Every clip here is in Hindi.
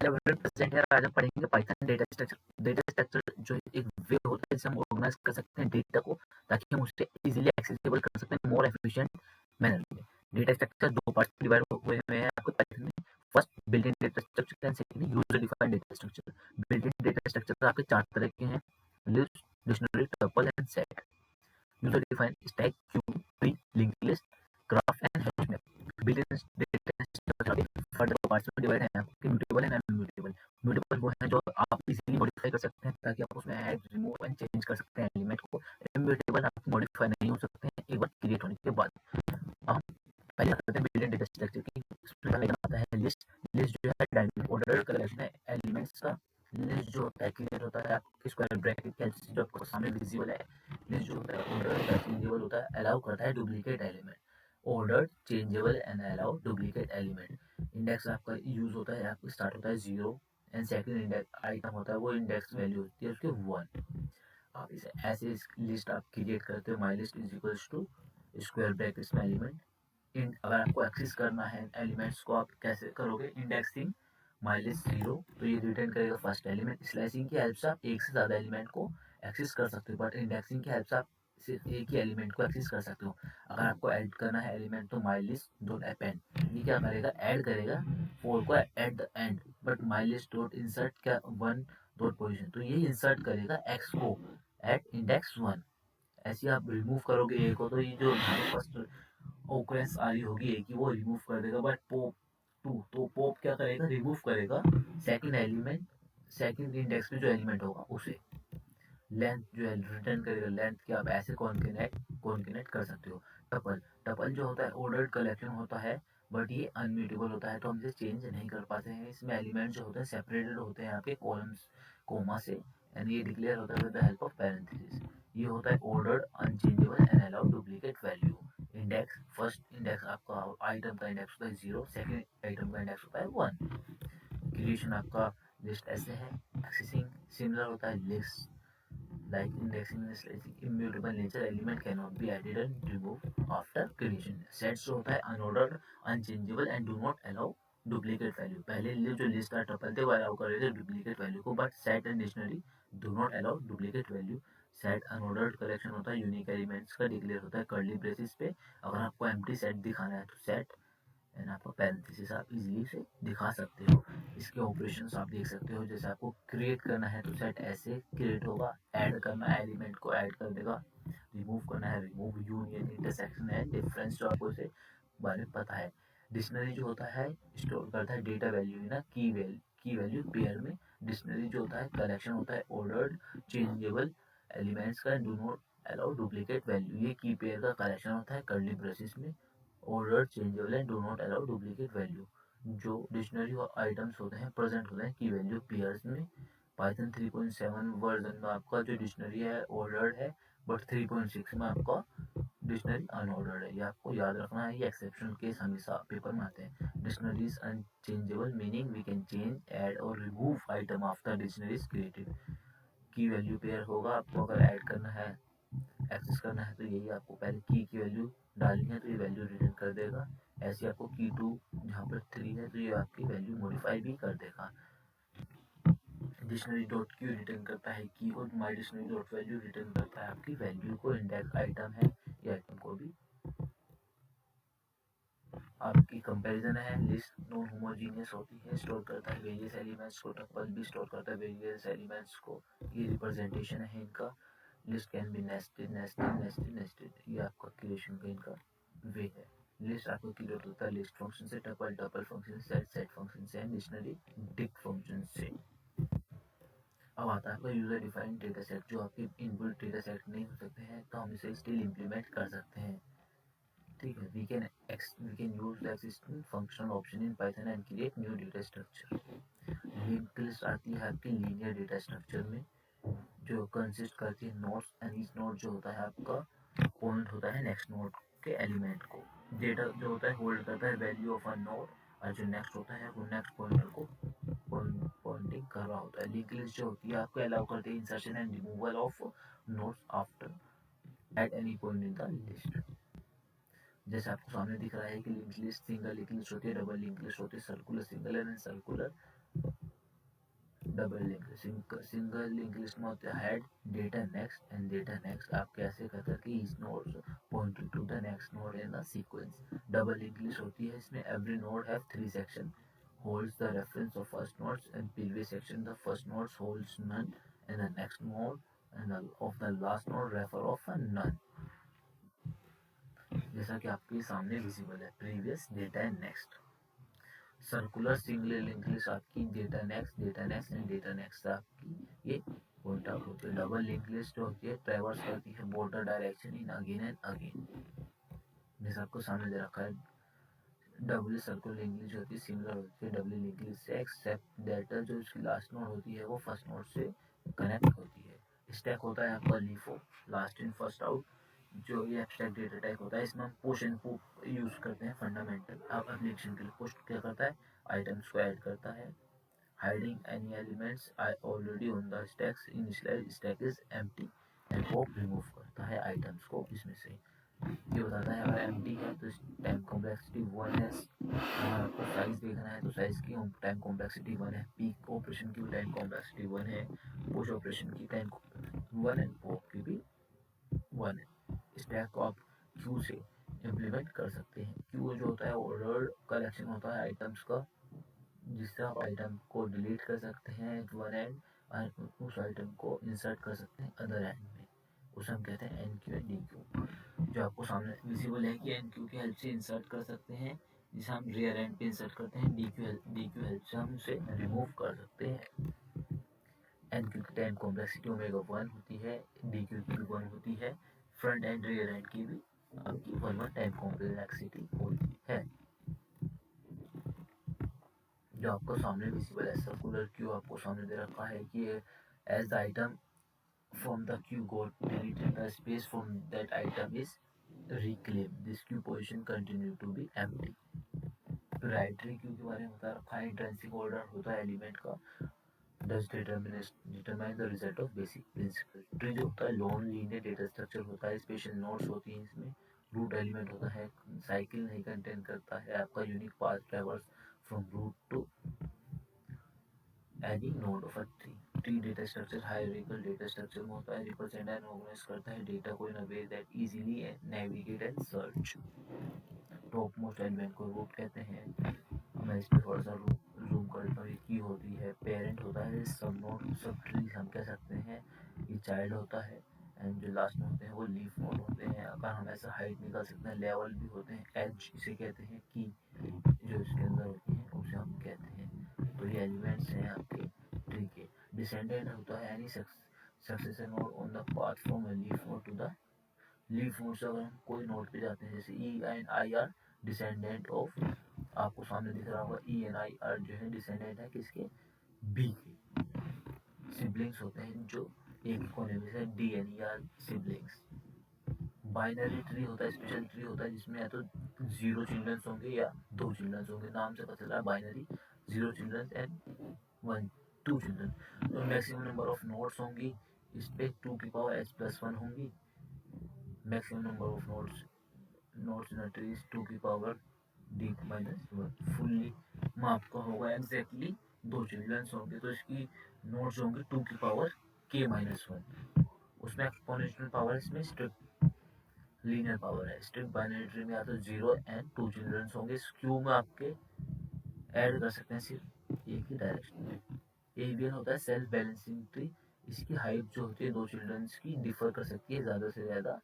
प्रेजेंट है, आज हम पढ़ेंगे Python data structure. Data structure जो एक वे होता है जिससे हम ऑर्गेनाइज कर सकते हैं डेटा को, ताकि हम उसे इजीली एक्सेसिबल कर सकते हैं मोर एफिशिएंट मैनर में। डेटा स्ट्रक्चर दो पार्ट में डिवाइड हुए हैं आपको पाइथन में। First built in data structure and second user defined data structure. Built in data structure आपके चार तरह के हैं: list, dictionary, tuple and set. User defined stack, Q, tree, linked list, graph and hash map. Built in data structure further parts में डिवाइड है आपके म्यूटेबल एंड अनम्यूटेबल। म्यूटेबल वो है जो आप इजीली मॉडिफाई कर सकते हैं, ताकि आप उसमें ऐड, रिमूव एंड चेंज कर सकते हैं एलिमेंट को। इम्यूटेबल आप मॉडिफाई नहीं हो सकते हैं एक बार क्रिएट होने के बाद। अब हम पहले करते हैं बिल्ट इन डेटा स्ट्रक्चर की। उसमें पहले आता है लिस्ट। लिस्ट जो है डायनेमिक ऑर्डर्ड कलेक्शन है एलिमेंट्स का। लिस्ट जो होता है क्रिएट होता है आपके स्क्वायर ब्रैकेट के जो आपको सामने विजिबल है। लिस्ट जो होता है ऑर्डर्ड चेंजेबल होता है, अलाउ करता है duplicate element. Ordered changeable and allow duplicate element. Index आपका यूज होता है, आपका स्टार्ट होता है 0 एंड सेकंड इंडेक्स आइटम होता है, वो इंडेक्स वैल्यू होती है उसके 1। आप इसे ऐसे लिस्ट आप क्रिएट करते हो, my list is equals to square brackets में एलिमेंट। अगर आपको एक्सेस करना है एलिमेंट्स को, आप कैसे करोगे? इंडेक्सिंग माई लिस्ट 0, तो ये रिटर्न करेगा फर्स्ट एलिमेंट। स्लाइसिंग की हेल्प से आप एक से ज़्यादा एलिमेंट को एक्सेस कर सकते हो, बट इंडेक्सिंग की हेल्प से आप सिर्फ एक ही एलिमेंट को एक्सेस कर सकते हो। अगर आपको ऐड करना है एलिमेंट, तो माई लिस्ट डॉट अपेंड, ये क्या करेगा? ऐड करेगा 4 को at the end. But my list dot insert क्या 1 डॉट पोजिशन, तो ये इंसर्ट करेगा x को एट इंडेक्स 1। ऐसे आप रिमूव करोगे ए को, तो ये जो फर्स्ट ओकरेंस आ रही होगी ए की, वो रिमूव कर देगा। बट पॉप 2, तो पॉप क्या करेगा? रिमूव करेगा सेकंड एलिमेंट, सेकंड इंडेक्स में जो एलिमेंट होगा उसे। लेंथ जो है रिटर्न करेगा लेंथ की, आप ऐसे कॉन्केनेट कर सकते हो। टपल, टपल जो होता है ऑर्डर्ड कलेक्शन होता है, बट ये अनम्यूटेबल होता है, तो हम इसे चेंज नहीं कर पाते हैं। इसमें एलिमेंट जो होते हैं सेपरेटेड होते हैं आपके कॉलम्स कोमा से, एंड ये डिक्लेयर होता है with the help of parenthesis. ये होता है ordered unchangeable and allow duplicate value. Index, first index आपका आइटम का इंडेक्स होता है 0, सेकंड आइटम का इंडेक्स होता है 1। क्रिएशन आपका लिस्ट ऐसे है। एक्सेसिंग सिमिलर होता है list, like indexing is immutable nature, element cannot be added and removed after creation. Sets जो होता है unordered, unchangeable and do not allow duplicate value. पहले जो लिस्ट का टपल थे वो अलाउ कर रहे थे डुप्लीकेट वैल्यू को, but set and dictionary do not allow duplicate value. Set unordered collection होता है, यूनिक एलिमेंट्स का डिक्लेयर होता है कर्ली ब्रेसिस पे। अगर आपको एम्प्टी सेट दिखाना है तो सेट एंड आपका पैरेंथेसिस आप इजीली से दिखा सकते हो। इसके ऑपरेशंस आप देख सकते हो, जैसे आपको क्रिएट करना है तो सेट ऐसे क्रिएट होगा, ऐड करना है एलिमेंट को ऐड कर देगा, रिमूव करना है रिमूव, यूनियन, इंटरसेक्शन है डिफरेंस जो आपको इसे बारे में पता है। डिक्शनरी जो होता है स्टोर करता है डेटा वैल्यू ना की वैल्यू पेयर में। डिक्शनरी जो होता है कलेक्शन होता है ऑर्डर्ड चेंजेबल एलिमेंट्स का, do not allow duplicate value, ये की पेयर का कलेक्शन होता है कर्ली ब्रेसिस में। Order changeable and do not allow duplicate value, जो डिक्शनरी आइटम्स होते हैं प्रेजेंट होते हैं की वैल्यू पेयर्स में। पाइथन 3.7 वर्जन में आपका जो डिक्शनरी है ऑर्डर्ड है, बट 3.6 में आपका डिक्शनरी अनऑर्डर्ड है। ये आपको याद रखना है, ये एक्सेप्शनल केस हमेशा पेपर में आते हैं। Dictionary is unchangeable, meaning we can change, add और remove item after dictionary is created. Key value pair होगा, आपको अगर ऐड करना है एक्सेस करना है तो यही आपको पहले की वैल्यू डालनी है, तो ये वैल्यू रिटर्न कर देगा। ऐसे आपको की 2 जहाँ पर 3 है, तो ये आपकी वैल्यू मॉडिफाई भी कर देगा। डिक्शनरी डॉट क्यू रिटर्न करता है की, और माई डिक्शनरी डॉट वैल्यू रिटर्न करता है आपकी वैल्यू को। इंडेक्स आइटम है, ये आइटम को भी आपकी कंपैरिजन है। लिस्ट नॉन होमोजीनियस होती है, स्टोर करता है वेरियस एलिमेंट्स को। टपल भी स्टोर करता है वेरियस एलिमेंट्स को, ये रिप्रेजेंटेशन है इनका। List can be nested nested nested nested, ये आपका क्रिएशन का इनका वे है। लिस्ट आपको क्रिएट होता है लिस्ट फंक्शन से, टपल टपल फंक्शन से, सेट फंक्शन से, डिक्शनरी डिक फंक्शन से। अब आता है आपका यूजर डिफाइंड डेटा सेट, जो आपके इनपुट डेटा सेट नहीं हो सकते हैं, तो हम इसे स्टिल इम्प्लीमेंट कर सकते हैं। ठीक है, we can use the existing functional option in Python and create new data structure. Link list आती है आपकी लीनियर डेटा स्ट्रक्चर में, जो कंसिस्ट करती है नोड्स, एंड ईच नोड जो होता है आपका पॉइंट होता है नेक्स्ट नोड के एलिमेंट को। डेटा जो होता है होल्ड करता है वैल्यू ऑफ अ नोड, और जो नेक्स्ट होता है वो नेक्स्ट पॉइंटर को पॉइंटिंग कर रहा होता है। लिंक लिस्ट जो होती है आपको अलाउ करती है insertion and removal of nodes after at any point in the list. जैसे आपको सामने दिख रहा है कि link list single link list होती है, डबल लिंक लिस्ट होती है, circular single and circular double link single link list में होता है head data next and data next. आप कैसे कहते हैं कि each node pointing to the next node in the sequence. Double link list होती है, इसमें every node have 3 section holds the reference of first nodes and previous section the first nodes holds none and the next node and of the last node refer of a none। जैसा कि आपके सामने विजिबल है previous data and next. Circular single link list आपकी data next and data next आपकी ये पॉइंट आउट होती है। डबल लिंक लिस्ट जो होती है ट्रैवर्स करती है border direction in again and again, जैसा आपको सामने दे रखा है। डबल सर्कुलर लिंक लिस्ट होती है सिमिलर होती है डबल लिंक लिस्ट से एक्सेप्ट दैट जो इसकी लास्ट नोड होती है वो फर्स्ट नोड से कनेक्ट होती है। स्टैक होता है आपका LIFO last in first out, जो ये एब्स्ट्रैक्ट डेटा टाइप होता है। इसमें हम पुश एंड पॉप यूज करते हैं फंडामेंटल आप एप्लीकेशन के लिए। पुश क्या करता है, आइटम्स को ऐड करता है। Hiding any elements already on the stacks initialise stack is empty and pop remove करता है आइटम्स को इसमें से। ये बताता है अगर एम्प्टी है तो टाइम कॉम्प्लेक्सिटी 1 है। अगर आपको साइज देखना है तो साइज की टाइम कॉम्प्लेक्सिटी 1 है। पीक ऑपरेशन की टाइम कॉम्प्लेक्सिटी 1 है। पुश ऑपरेशन की टाइम 1 है। पॉप की भी 1 है। स्टैक को आप क्यू से इम्प्लीमेंट कर सकते हैं। क्यू जो होता है ऑर्डर कलेक्शन होता है आइटम्स का, जिससे आप आइटम को डिलीट कर सकते हैं एट वन एंड और उस आइटम को इंसर्ट कर सकते हैं अदर एंड में। उसे हम कहते हैं enqueue and dequeue. जो आपको सामने विजिबल है कि एन क्यू की हेल्प से इंसर्ट कर सकते हैं, जिसे हम रियर एंड पे इंसर्ट करते हैं। डी क्यू हेल्प से हम उसे रिमूव कर सकते हैं। एन क्यू की टाइम कॉम्प्लेक्सिटी ओमेगा 1 होती है, डी क्यू की भी 1 होती है। फ्रंट एंड रियर एंड की भी आपकी 1 टाइम कॉम्प्लेक्सिटी होती है। जो आपको सामने विजिबल है सर्कुलर क्यू आपको सामने दे रखा है कि as the item from the queue got deleted the space from that item is reclaim this queue position continue to be empty। Priority queue के बारे में बता रखा है। इंट्रिंसिक ऑर्डर होता है एलिमेंट का does determine the result of basic principle। Tree जो होता है लॉन्ग लीनियर डेटा स्ट्रक्चर होता है। स्पेशल नोड्स होती हैं इसमें। रूट एलिमेंट होता है, साइकिल नहीं कंटेन करता है। आपका unique path traverse from root to any node of a tree. Tree data structure hierarchical data structure में होता है। रिप्रेजेंट एंड ऑर्गेनाइज करता है डेटा को in a way that easily navigate and search. Top most element को रूट कहते हैं। मैं इस पर थोड़ा सा जूम करता हूँ। की होती है पेरेंट होता है, सब नोड सब ट्री हम कह सकते हैं। ये चाइल्ड होता है एंड जो लास्ट में होते हैं वो लीफ नोड होते हैं। अगर हम ऐसा हाइट निकाल सकते हैं। लेवल भी होते हैं, एज इसे कहते हैं की जो इसके अंदर होती है उसे हम कहते हैं। तो ये एलिमेंट्स हैं आपके ट्री के। डिसेंडेंट होता है यानी successor node on the path from leaf node to the leaf node से अगर हम कोई नोड पे जाते हैं, जैसे E and I are descendant of, आपको सामने दिख रहा होगा ई एंड आई आर जो है डिसेंडेंट है किसके, बी के। सिबलिंग्स होते हैं जो एक कोने में से D and E are siblings. Binary tree होता है, स्पेशल ट्री होता है जिसमें या तो 0 चिल्ड्रंस होंगे या 2 चिल्ड्रंस होंगे। नाम से पता चल रहा है बाइनरी 0 चिल्ड्रंस एंड 2 चिल्ड्रन। तो मैक्सिमम नंबर ऑफ नोड्स होंगी इस पे 2 की पावर एच प्लस 1 होंगी। Maximum number of nodes in a tree is 2 की पावर डी माइनस 1। फुल्ली माप का होगा एग्जैक्टली 2 चिल्ड्रंस होंगे तो इसकी नोड्स होंगे 2 की पावर के माइनस 1। उसमें एक्सपोनेंशियल पावर इसमें स्ट्रिक्ट लीनियर पावर है। स्ट्रिक्ट बाइनरी ट्री में या तो 0 एंड 2 चिल्ड्रंस होंगे। क्यू में आपके ऐड कर सकते हैं सिर्फ एक ही डायरेक्शन में। एवीएन होता है सेल्फ बैलेंसिंग ट्री। इसकी हाइट जो होती है 2 चिल्ड्रंस की डिफर कर सकती है ज्यादा से ज्यादा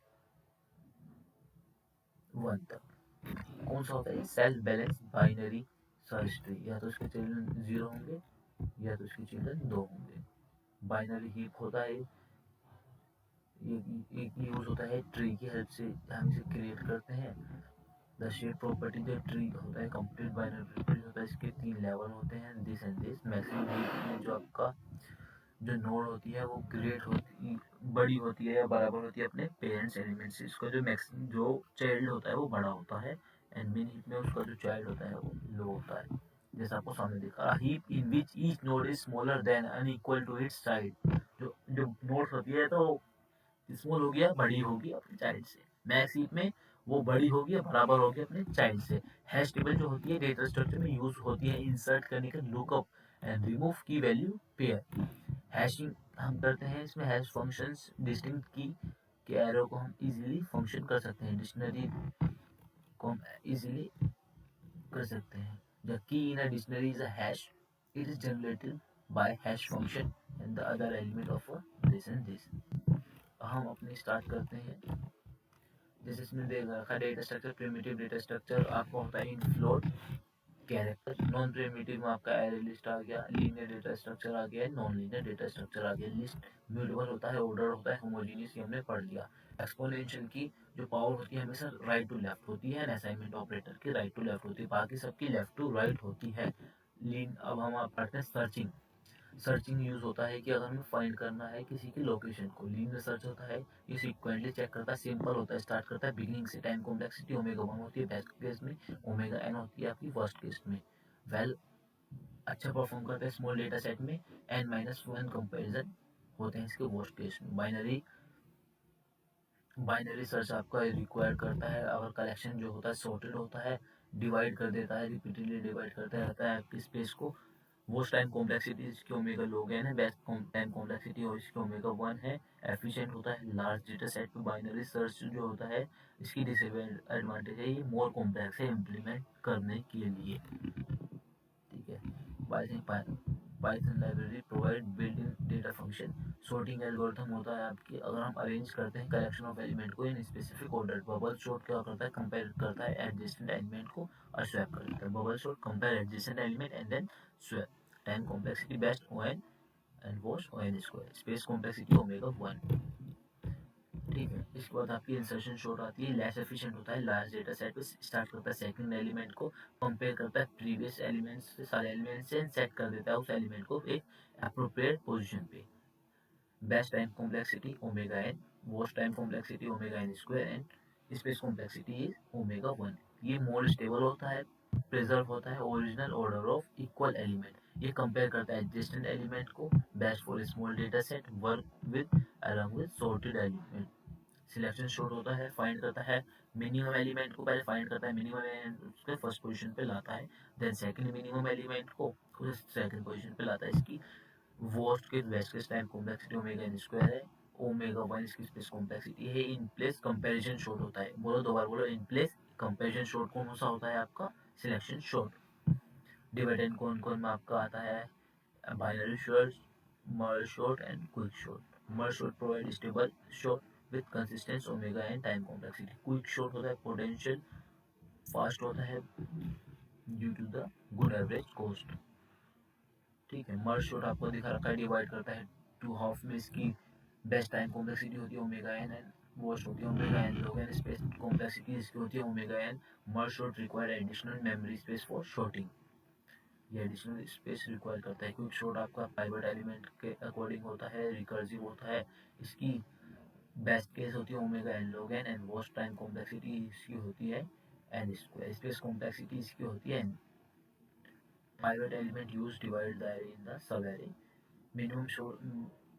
1 तक। कौन सा होता है self balance binary search tree. या तो इसके चिल्ड्रन 0 होंगे या तो इसके चिल्ड्रन 2 होंगे। बाइनरी हीप होता है, एक यूज होता है ट्री की हेल्प से हम इसे क्रिएट करते हैं। द शेप प्रॉपर्टी जो ट्री होता है कंप्लीट बाइनरी ट्री होता है। इसके 3 लेवल होते हैं दिस एंड दिस। मैक्सिमम में जो आपका जो नोड होती है वो ग्रेट होती बड़ी होती है या बराबर होती है अपने पेरेंट्स एलिमेंट से। इसका जो मैक्सिमम जो चाइल्ड होता है वो बड़ा होता है एंड मिन हीप में उसका जो चाइल्ड होता है वो लो होता है। जैसा आपको सामने दिखा heap in which each node is smaller than unequal to its side. जो नोड्स होती है तो स्मॉल होगी या बड़ी होगी अपने चाइल्ड से। मैक्स हीप में वो बड़ी होगी या बराबर होगी अपने चाइल्ड से। हैश टेबल जो होती है डेटा स्ट्रक्चर में यूज होती है इंसर्ट करने के लुकअप एंड रिमूव की वैल्यू पेयर। हैशिंग हम करते हैं इसमें हैश फंक्शंस डिस्टिंक्ट की के एरो को हम इजीली फंक्शन कर सकते हैं, डिक्शनरी को हम इजीली कर सकते हैं। The key in a dictionary is a hash, it is generated by hash function and the other element of this and this. हम अपने स्टार्ट करते हैं, जैसे इसमें दे रखा data structure, primitive data structure आपका होता है इन फ्लोट कैरेक्टर, नॉन प्रिमिटिव में आपका एरे लिस्ट आ गया, लीनियर डेटा स्ट्रक्चर आ गया, नॉन लीनियर डेटा स्ट्रक्चर आ गया। लिस्ट म्यूटेबल होता है, ऑर्डर होता है, होमोजेनियस ये हमने पढ़ लिया। एक्सपोनेंशियल की जो पावर होती है हमेशा राइट टू लेफ्ट होती है, असाइनमेंट ऑपरेटर की राइट टू लेफ्ट होती है, बाकी सबकी लेफ्ट टू राइट होती है। लीन अब हम पढ़ते हैं सर्चिंग। सर्चिंग यूज होता है कि अगर हमें फाइंड करना है किसी की लोकेशन को। लीनियर सर्च होता है, ये सिक्वेंटली चेक करता है, सिंपल होता है, स्टार्ट करता है बिगिनिंग से। टाइम कॉम्प्लेक्सिटी ओमेगा 1 होती है बेस्ट केस में, ओमेगा n होती है आपकी वर्स्ट केस में। वेल अच्छा परफॉर्म करता है स्मॉल डेटा सेट में, n-1 कंपेरिजन होते हैं इसके वर्स्ट केस में। बाइनरी सर्च आपका रिक्वायर करता है अगर कलेक्शन जो होता है सॉर्टेड होता है, डिवाइड कर देता है, रिपीटेडली डिवाइड करता रहता है आपकी स्पेस को। वो टाइम कॉम्प्लेक्सिटी इसकी ओमेगा log n है, बेस्ट टाइम कॉम्प्लेक्सिटी और इसकी ओमेगा 1 है। एफिशिएंट होता है लार्ज डेटा सेट पे। बाइनरी सर्च जो होता है इसकी डिसएडवांटेज है ये मोर कॉम्प्लेक्स है इम्प्लीमेंट करने के लिए। ठीक है, Python library provide built in data function. Sorting algorithm होता है आपकी, अगर हम अरेंज करते हैं कलेक्शन ऑफ एलिमेंट को in specific order. Bubble sort क्या करता है, कंपेयर करता है एडजेसेंट एलिमेंट को और स्वैप कर देता है। Bubble sort compare adjacent element and then swap. Time complexity best ON and worst ON square. Space complexity omega 1। ठीक है, इसके बाद आपकी इंसर्शन शॉर्ट आती है, लेस एफिशिएंट होता है, लार्ज डेटा सेट पे स्टार्ट करता है सेकंड एलिमेंट को, कंपेयर करता है प्रीवियस एलिमेंट्स से, सारे एलिमेंट से सेट कर देता है उस एलिमेंट को एक अप्रोप्रिएट पोजीशन पे। Best time complexity omega n, worst time complexity omega n square and space complexity is omega 1। ये मोर स्टेबल होता है, प्रिजर्व होता है original order of equal element. ये कंपेयर करता है एडजेसेंट एलिमेंट को, best for small data set, work with along with sorted element. Selection short होता है, फाइंड करता है मिनिमम एलिमेंट को, पहले फाइंड करता है मिनिमम एलिमेंट उसके फर्स्ट पोजीशन पे लाता है, देन सेकंड मिनिमम एलिमेंट को उसे सेकंड पोजीशन पे लाता है। इसकी worst case best case time complexity omega n square है, ओमेगा 1 इसकी स्पेस कॉम्प्लेक्सिटी है। इन प्लेस कंपैरिजन शॉर्ट होता है, बोलो दो बार बोलो, इन प्लेस कंपैरिजन शॉर्ट कौन सा होता है आपका, सिलेक्शन शॉर्ट। डिवाइड एंड कौन में आपका आता है binary sort, merge sort and quick sort. Merge sort provide stable sort with consistence omega and time complexity. Quick sort होता है पोटेंशियल फास्ट होता है due to the good average cost. ठीक है, मर्ज शॉर्ट आपको दिखा रखा है, डिवाइड करता है टू हाफ में। इसकी बेस्ट टाइम कॉम्प्लेक्सिटी होती है ओमेगा n एंड वर्स्ट होती है omega n log n। Space complexity इसकी होती है omega n। Merge sort require additional memory space for sorting, ये एडिशनल स्पेस रिक्वायर करता है। क्विक शॉर्ट आपका पाइवट एलिमेंट के अकॉर्डिंग होता है, रिकर्सिव होता है। इसकी बेस्ट केस होती है omega n log n and worst time complexity इसकी होती है n स्क्वायर। स्पेस कॉम्प्लेक्सिटी इसकी होती है n। Pivot element use divide the array in the sub array. Minimum short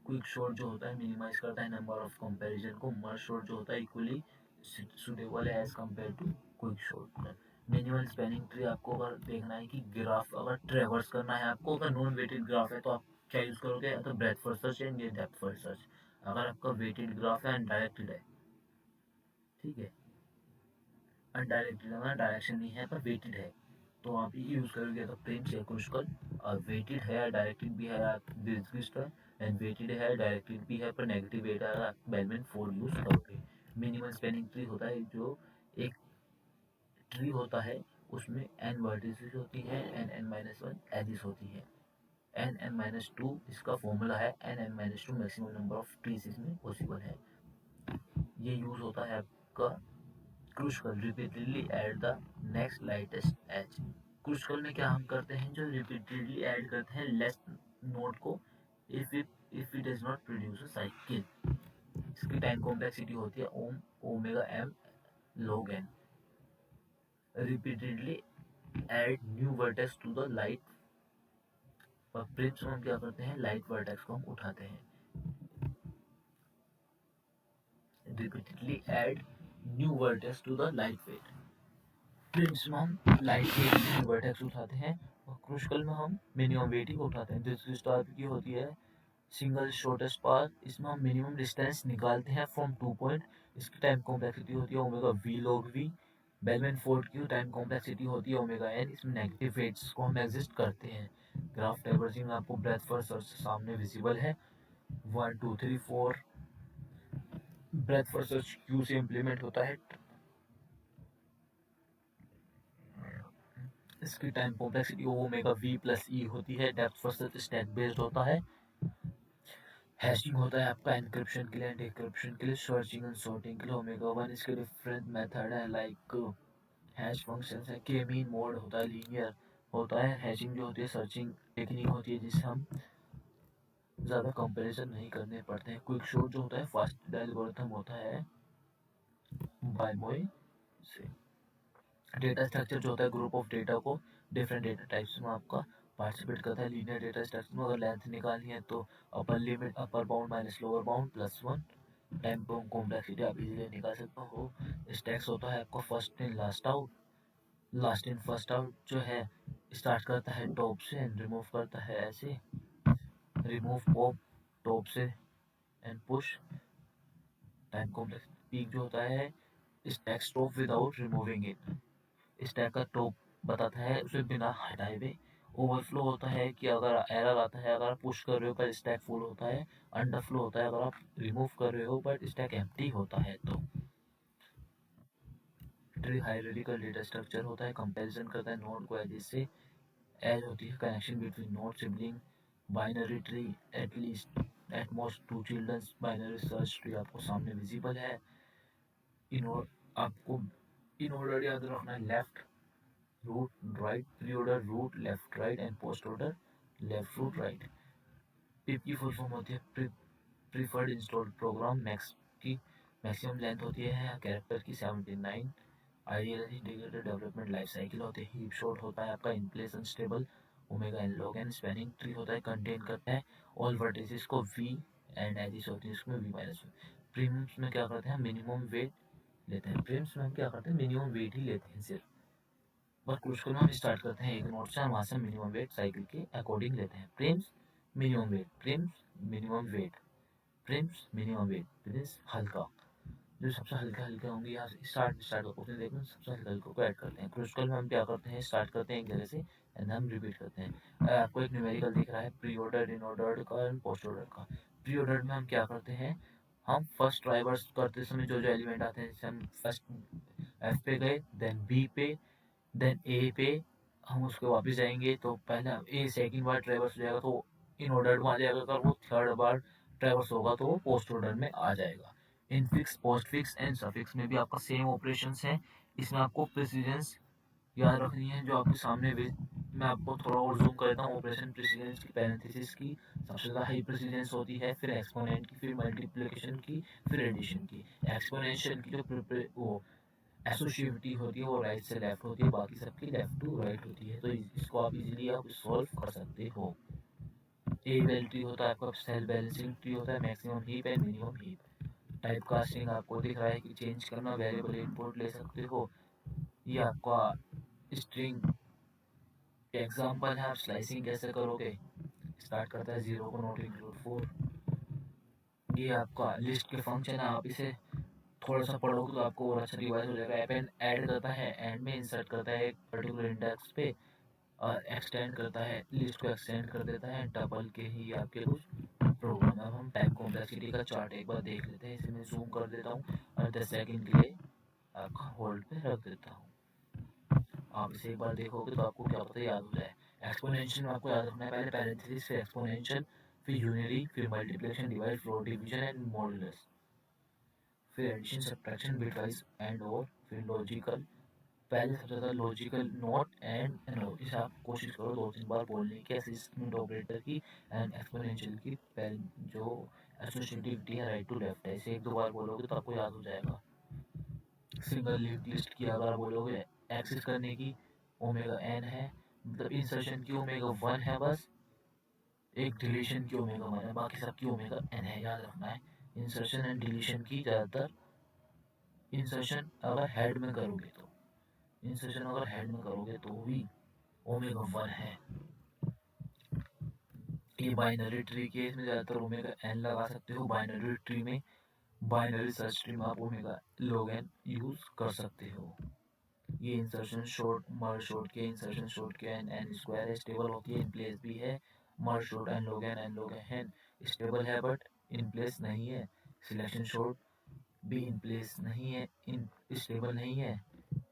quick short जो होता है मिनिमाइज करता है नंबर ऑफ कंपैरिजन को। मर्ज शॉर्ट जो होता है इक्वली सुटेबल है as compare to quick sort. Minimal spanning tree आपको अगर देखना है कि ग्राफ अगर ट्रेवर्स करना है आपको, अगर नॉन वेटेड ग्राफ है तो आप क्या यूज करोगे, या तो ब्रेथ फर्स्ट सर्च या डेप्थ फर्स्ट सर्च। अगर आपका वेटेड ग्राफ है अनडायरेक्टेड है, ठीक है, अनडायरेक्टेड है डायरेक्शन नहीं है पर वेटेड है, तो आप ये यूज करोगे तो प्रिंस या क्रुस्कल। और वेटेड है डायरेक्टेड भी है आप डिस्क्रिस्टर, एंड वेटेड है डायरेक्टेड भी है पर नेगेटिव वेट है आप बेलमैन 4 यूज करोगे। मिनिमल स्पैनिंग ट्री होता है जो एक ट्री होता है, उसमें n वर्टिसेस होती है एंड n-1 एजेस होती है। n-2 इसका फॉर्मूला है, n-2 maximum number of trees इसमें पॉसिबल है। ये यूज होता है आपका Kruskal repeatedly add the next lightest edge. Kruskal में क्या हम करते हैं, जो रिपीटेडली ऐड करते हैं लेस्ट नोड को, if it does not produce a cycle. इसकी टाइम कॉम्प्लेक्सिटी होती है omega m log n। repeatedly add new vertex to the light, और प्रिंट्स में हम क्या करते हैं, लाइट वर्टेक्स को हम उठाते हैं। repeatedly add new vertex to the light weight। Prints में हम लाइट के न्यू वर्टेक्स उठाते हैं क्रूशकल में हम मिनिमम वेट ही उठाते हैं। दूसरी टाइप की होती है सिंगल शॉर्टेस्ट पाथ, इसमें हम मिनिमम डिस्टेंस निकालते हैं फ्रॉम 2 पॉइंट। इसकी टाइम कॉम्प्लेक्सिटी होती है omega V log V. Bellman Ford की टाइम कॉम्प्लेक्सिटी होती है ओमेगा एन। इसमें नेगेटिव वेट्स को हम एग्जिस्ट करते हैं। ग्राफ डाइवर्जिंग आपको ब्रेथ फर्स्ट सर्च सामने विजिबल है। 1 2 3 4 ब्रेथ फर्स्ट सर्च क्यू से इम्प्लीमेंट होता है। इसकी time complexity omega V plus E होती है। Depth first search stack based होता है। हैशिंग होता है आपका एनक्रिप्शन के लिए एंड डिक्रिप्शन के लिए, सर्चिंग एंड सॉर्टिंग के लिए ओमेगा वन। इसके डिफरेंट मेथड है लाइक हैश फंक्शन है। के मीन मोड होता है, लीनियर होता है। हैशिंग जो होती है सर्चिंग टेक्निक होती है जिससे हम ज़्यादा कंपैरिजन नहीं करने पड़ते हैं। क्विक शॉर्ट जो होता है फास्ट एल्गोरिथम होता है बायमोई से। डेटा स्ट्रक्चर जो होता है ग्रुप ऑफ डेटा को डिफरेंट डेटा टाइप्स में आपका पार्टिसिपेट करता है। लीनियर डेटा स्ट्रक्चर में अगर लेंथ निकालनी है तो upper limit upper bound minus lower bound plus one. Time complexity आप इजीली निकाल सकते हो। स्टैक्स होता है आपका first in last out. Last in first out जो है स्टार्ट करता है टॉप से एंड रिमूव करता है ऐसे। रिमूव पॉप टॉप से and push. Time complexity peak जो होता है stack stop without removing it. Stack का टॉप बताता है उसे बिना हटाए हुए। ओवरफ्लो होता है कि अगर एरर आता है अगर आप पुश कर रहे हो पर स्टैक फुल होता है। अंडरफ्लो होता है अगर आप रिमूव कर रहे हो बट स्टैक एम्प्टी होता है तो। ट्री हायरार्किकल डेटा स्ट्रक्चर होता है, कंपैरिजन करता है नोड को एजेस से। एज होती है connection between node sibling. Binary tree at most two childrens. Binary search tree आपको सामने विजिबल है। इन आपको इन ऑर्डर याद रखना है, left root right, preorder root left right and postorder left root right. Pip की फुल फॉर्म होती है प्रीफर्ड इंस्टॉल्ड प्रोग्राम। मैक्स की मैक्सिमम लेंथ होती है कैरेक्टर की 79। Ideal integrated development life cycle होते हैं। हीप शॉट होता है आपका in place unstable omega N log N. Spanning tree होता है कंटेन करता है ऑल वर्टिसेस को वी एंड एजिस होती है इसमें वी माइनस। प्रीम्स में क्या करते हैं मिनिमम वेट लेते हैं। प्रीम्स में हम क्या करते हैं मिनिमम वेट ही लेते हैं सिर्फ। बस क्रूशकल में हम स्टार्ट करते हैं एक नोट से, वहाँ से मिनिमम वेट साइकिल के अकॉर्डिंग लेते हैं। Prim's minimum weight, Prim's minimum weight, Prim's minimum weight. Prim's हल्का जो सबसे हल्के हल्के होंगे यहाँ स्टार्ट स्टार्ट उसने देखना सबसे हल्के हल्के को ऐड करते हैं। क्रूशकल में हम क्या करते हैं स्टार्ट करते हैं एक जगह से एंड हम रिपीट करते हैं। आपको एक न्यूमेरिकल दिख रहा है प्री ऑर्डर इन ऑर्डर का एंड पोस्ट ऑर्डर का। प्री ऑर्डर में हम क्या करते हैं हम फर्स्ट ट्राइवर्स करते समय जो जो एलिमेंट आते हैं जैसे हम फर्स्ट एफ पे गए देन बी पे देन ए पे हम उसको वापस जाएंगे तो पहले ए सेकंड बार ट्राइवर्स हो जाएगा तो इन ऑर्डर में आ जाएगा। अगर वो थर्ड बार ट्राइवर्स होगा तो वो पोस्ट ऑर्डर में आ जाएगा। Infix post fix and suffix में भी आपका सेम ऑपरेशंस है। इसमें आपको प्रेसिडेंस याद रखनी है जो आपके सामने मैं आपको थोड़ा और जूम कर देता हूँ। ऑपरेशन प्रेसिडेंस की पैरेंथेसिस की सबसे ज़्यादा हाई प्रेसिडेंस होती है, फिर एक्सपोनेंट की, फिर मल्टीप्लिकेशन की, फिर एडिशन की। एक्सपोनेंशियल की जो वो एसोसिएटिविटी होती है वो राइट से लेफ्ट होती है, बाकी सबकी लेफ्ट टू राइट होती है। तो इसको आप इजीली आप सॉल्व कर सकते हो। ए वेल ट्री होता है आपका सेल बैलेंसिंग ट्री होता है maximum heap and minimum heap. Type casting आपको दिख रहा है कि चेंज करना वेरिएबल इनपुट ले सकते हो। ये आपका स्ट्रिंग एग्जांपल है, आप स्लाइसिंग कैसे करोगे। स्टार्ट करता है 0 को नॉट इंक्लूड 4। ये आपका लिस्ट के फंक्शन है, आप इसे थोड़ा सा पढ़ोगे तो आपको और अच्छा रिवाइज हो जाएगा। अपेंड ऐड करता है एंड में इंसर्ट करता है एक पर्टिकुलर इंडेक्स पे और एक्सटेंड करता है लिस्ट को एक्सटेंड कर देता है। टपल के ही आपके कुछ प्रोग्राम। अब हम टाइम कॉम्प्लेक्सिटी का चार्ट एक बार देख लेते हैं। इसे मैं जूम कर देता हूँ और 10 सेकंड के लिए आपका होल्ड पे रख देता हूँ। आप इसे एक बार देखोगे तो आपको क्या पता याद हो जाए। एक्सपोनेंशियल में आपको याद रखना है पहले पैरेंथेसिस फिर एक्सपोनेंशियल फिर यूनिटी फिर multiplication divide float division and modulus फिर एडिशन सब्ट्रैक्शन बिटवाइज एंड और फिर लॉजिकल। पहले सबसे ज़्यादा लॉजिकल नॉट एंड नॉट। इसे आप कोशिश करो 2-3 बार बोलने की असिस्टेंट ऑपरेटर की एंड एक्सपोनेंशियल की जो एसोसिएटिविटी है राइट टू लेफ्ट है। इसे 1-2 बार बोलोगे तो आपको याद हो जाएगा। सिंगल लिंक्ड लिस्ट की अगर बोलोगे एक्सेस करने की ओमेगा एन है, मतलब इंसर्शन की ओमेगा 1 है बस, एक डिलीशन की ओमेगा 1 है, बाकी सबकी ओमेगा एन है। याद रखना है इंसर्शन एंड डिलीशन की ज़्यादातर इंसर्शन अगर हेड में करोगे तो इंसर्शन अगर हेड में करोगे तो भी ओमेगा 1 है। ये बाइनरी ट्री केस में ज़्यादातर ओमेगा n लगा सकते हो। बाइनरी ट्री में बाइनरी सर्च ट्री में आप ओमेगा log n यूज़ कर सकते हो। ये इंसर्शन शॉर्ट मर्ज शॉर्ट के इंसर्शन शॉर्ट के n स्क्वायर है, स्टेबल होती है, इन प्लेस भी है। Merge sort n log n stable है बट इन प्लेस नहीं है। सिलेक्शन शॉर्ट भी इन प्लेस नहीं है, इन स्टेबल नहीं है।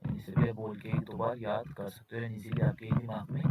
इसे भी बोल के एक दो बार याद कर सकते हो, इसीलिए आपके दिमाग में